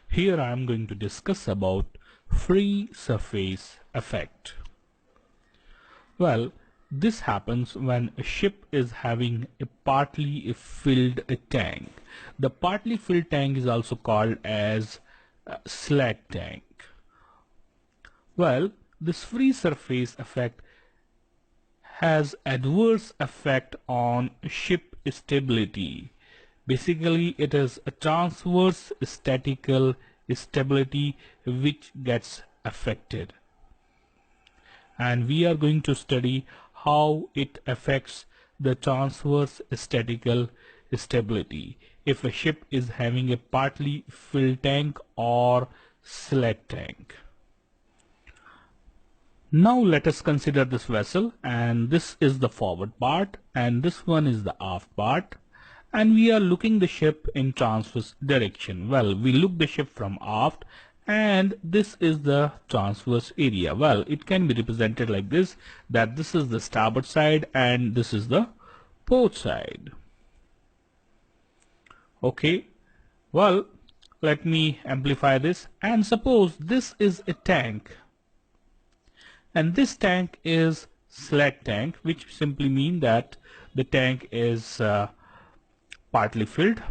Here I am going to discuss about free surface effect. Well, this happens when a ship is having a partly filled tank. The partly filled tank is also called as a slack tank. Well, this free surface effect has adverse effect on ship stability. Basically, it is a transverse statical stability which gets affected. And we are going to study how it affects the transverse statical stability if a ship is having a partly filled tank or slack tank. Now let us consider this vessel, and this is the forward part and this one is the aft part, and we are looking the ship in transverse direction. Well, we look the ship from aft and this is the transverse area. Well, it can be represented like this, that this is the starboard side and this is the port side. Okay, well, let me amplify this, and suppose this is a tank and this tank is slack tank, which simply mean that the tank is partly filled.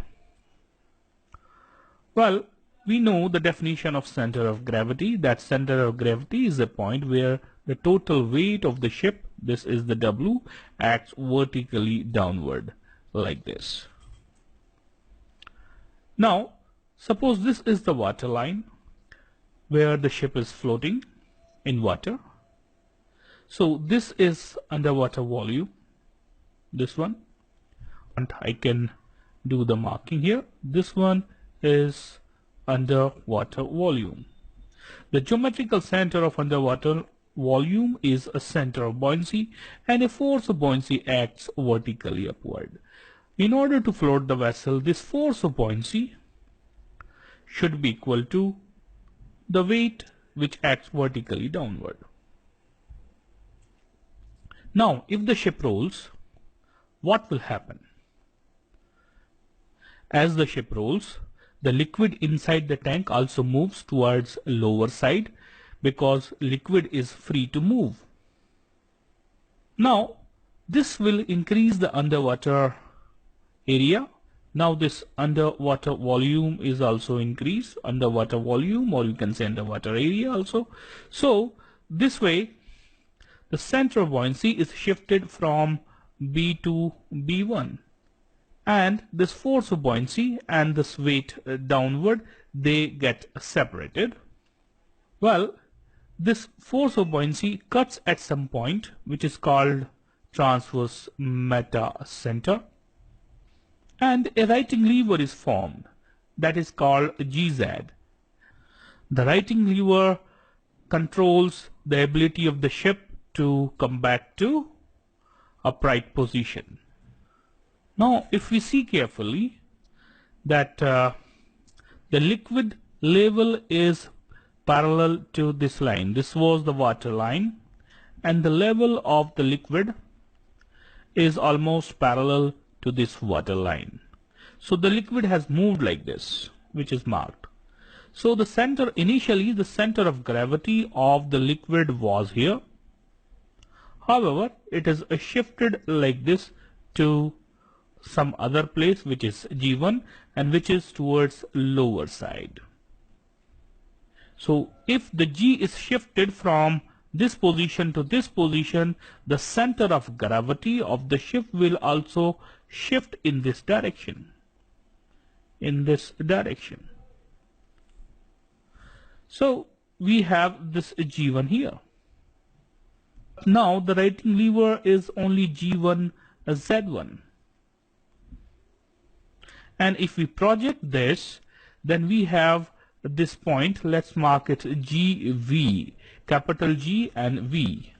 Well, we know the definition of center of gravity. That center of gravity is a point where the total weight of the ship, this is the W, acts vertically downward like this. Now, suppose this is the water line where the ship is floating in water. So this is underwater volume, this one, and I can do the marking here. This one is underwater volume. The geometrical center of underwater volume is a center of buoyancy, and a force of buoyancy acts vertically upward. In order to float the vessel, this force of buoyancy should be equal to the weight which acts vertically downward. Now, if the ship rolls, what will happen? As the ship rolls, the liquid inside the tank also moves towards lower side because liquid is free to move. Now, this will increase the underwater area. Now this underwater volume is also increased, underwater volume, or you can say underwater area also. So this way the center of buoyancy is shifted from B to B1, and this force of buoyancy and this weight downward, they get separated. Well, this force of buoyancy cuts at some point which is called transverse meta center, and a righting lever is formed that is called GZ. The righting lever controls the ability of the ship to come back to upright position. Now if we see carefully that the liquid level is parallel to this line. This was the water line, and the level of the liquid is almost parallel to this water line. So the liquid has moved like this, which is marked. So the center, initially the center of gravity of the liquid was here. However, it is shifted like this to some other place which is G1 and which is towards lower side. So if the G is shifted from this position to this position, the center of gravity of the ship will also shift in this direction. So we have this G1 here. Now the righting lever is only G1 Z1, and if we project this, then we have this point. Let's mark it GV, capital G and V.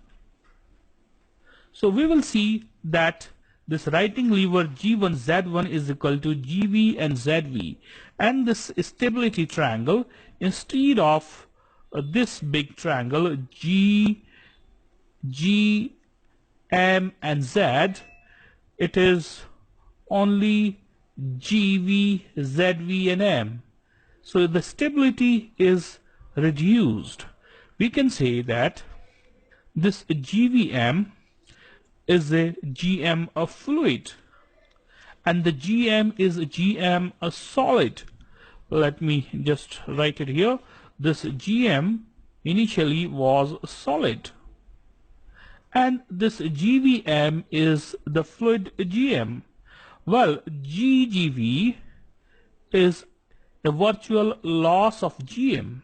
So we will see that this righting lever G1 Z1 is equal to GV and ZV, and this stability triangle, instead of this big triangle G, M and Z, it is only GV, ZV and M. So the stability is reduced. We can say that this GVM is a GM of fluid and the GM is a GM a solid. Let me just write it here. This GM initially was solid and this GVM is the fluid GM. Well, GGV is a virtual loss of GM,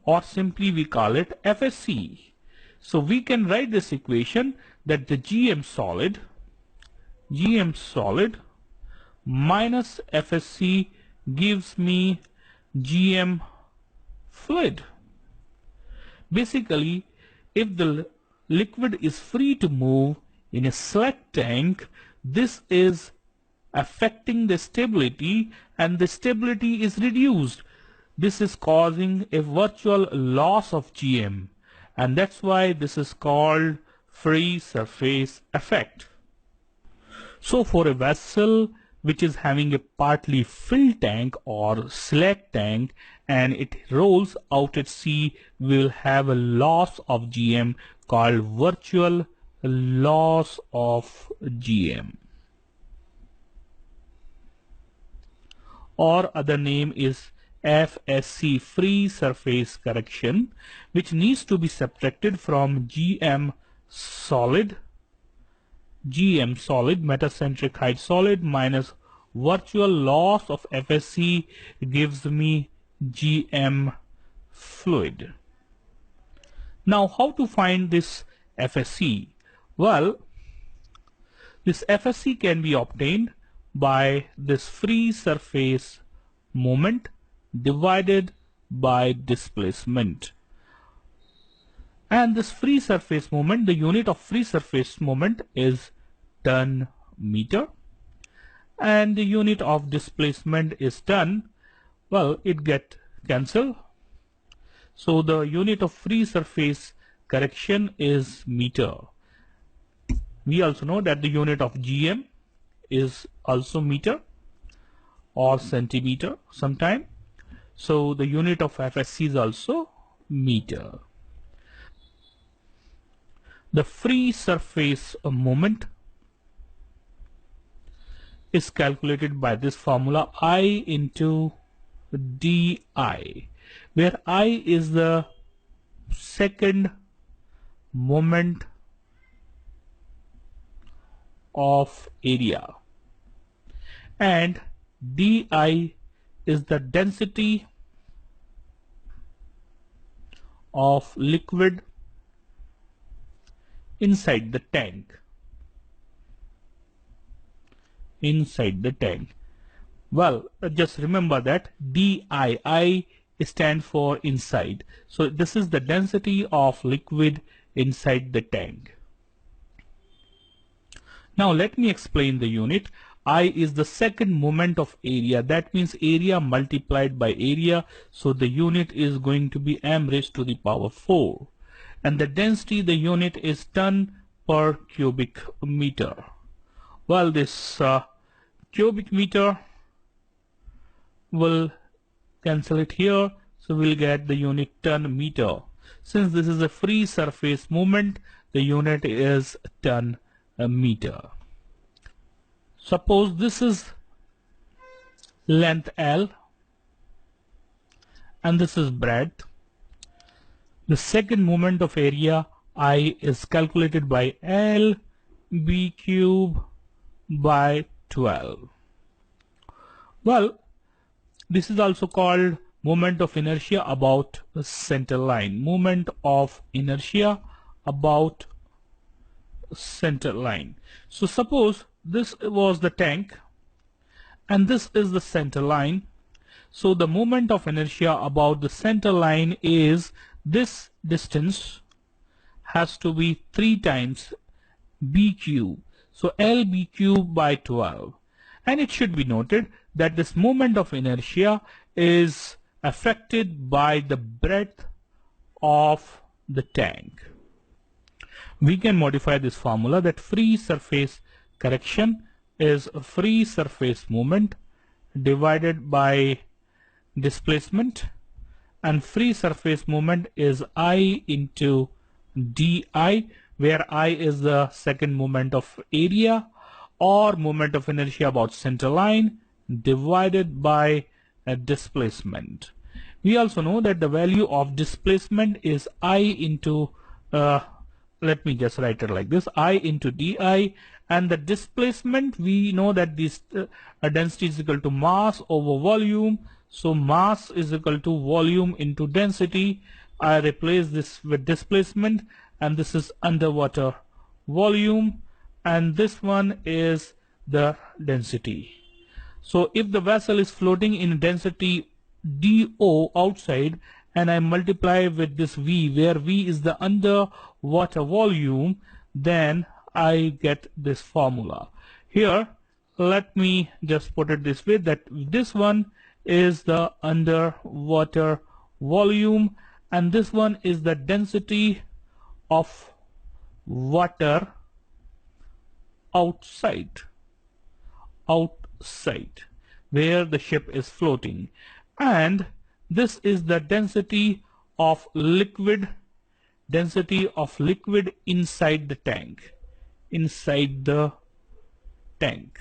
or simply we call it FSC. So we can write this equation that the GM solid minus FSC gives me GM fluid. Basically, if the liquid is free to move in a slack tank, this is affecting the stability and the stability is reduced. This is causing a virtual loss of GM, and that's why this is called free surface effect. So for a vessel which is having a partly filled tank or slack tank and it rolls out at sea, will have a loss of GM called virtual loss of GM, or other name is FSC, free surface correction, which needs to be subtracted from GM solid metacentric height solid minus virtual loss of FSC gives me GM fluid. Now how to find this FSC? Well, this FSC can be obtained by this free surface moment divided by displacement. And this free surface moment, the unit of free surface moment is ton meter, and the unit of displacement is ton. Well, it get cancelled. So the unit of free surface correction is meter. We also know that the unit of GM is also meter or centimeter sometime. So the unit of FSC is also meter. The free surface moment is calculated by this formula, I into DI, where I is the second moment of area and DI is the density of liquid inside the tank. Well, just remember that DI stands for inside. So this is the density of liquid inside the tank. Now let me explain the unit. I is the second moment of area. That means area multiplied by area. So the unit is going to be m raised to the power 4. And the density, the unit is ton per cubic meter. Well, this cubic meter will cancel it here, so we'll get the unit ton meter. Since this is a free surface movement, the unit is ton meter. Suppose this is length L and this is breadth. The second moment of area I is calculated by L B cube by 12. Well, this is also called moment of inertia about the center line. Moment of inertia about center line. So suppose this was the tank and this is the center line. So the moment of inertia about the center line is this distance has to be 3 times B cube. So LB cube by 12. And it should be noted that this moment of inertia is affected by the breadth of the tank. We can modify this formula that free surface correction is a free surface moment divided by displacement, and free surface moment is I into di, where I is the second moment of area or moment of inertia about center line divided by a displacement. We also know that the value of displacement is I into let me just write it like this, I into di, and the displacement, we know that this density is equal to mass over volume. So mass is equal to volume into density. I replace this with displacement, and this is underwater volume, and this one is the density. So if the vessel is floating in density dO outside, and I multiply with this V, where V is the underwater volume, then I get this formula. Here, let me just put it this way, that this one is the underwater volume, and this one is the density of water outside where the ship is floating, and this is the density of liquid inside the tank,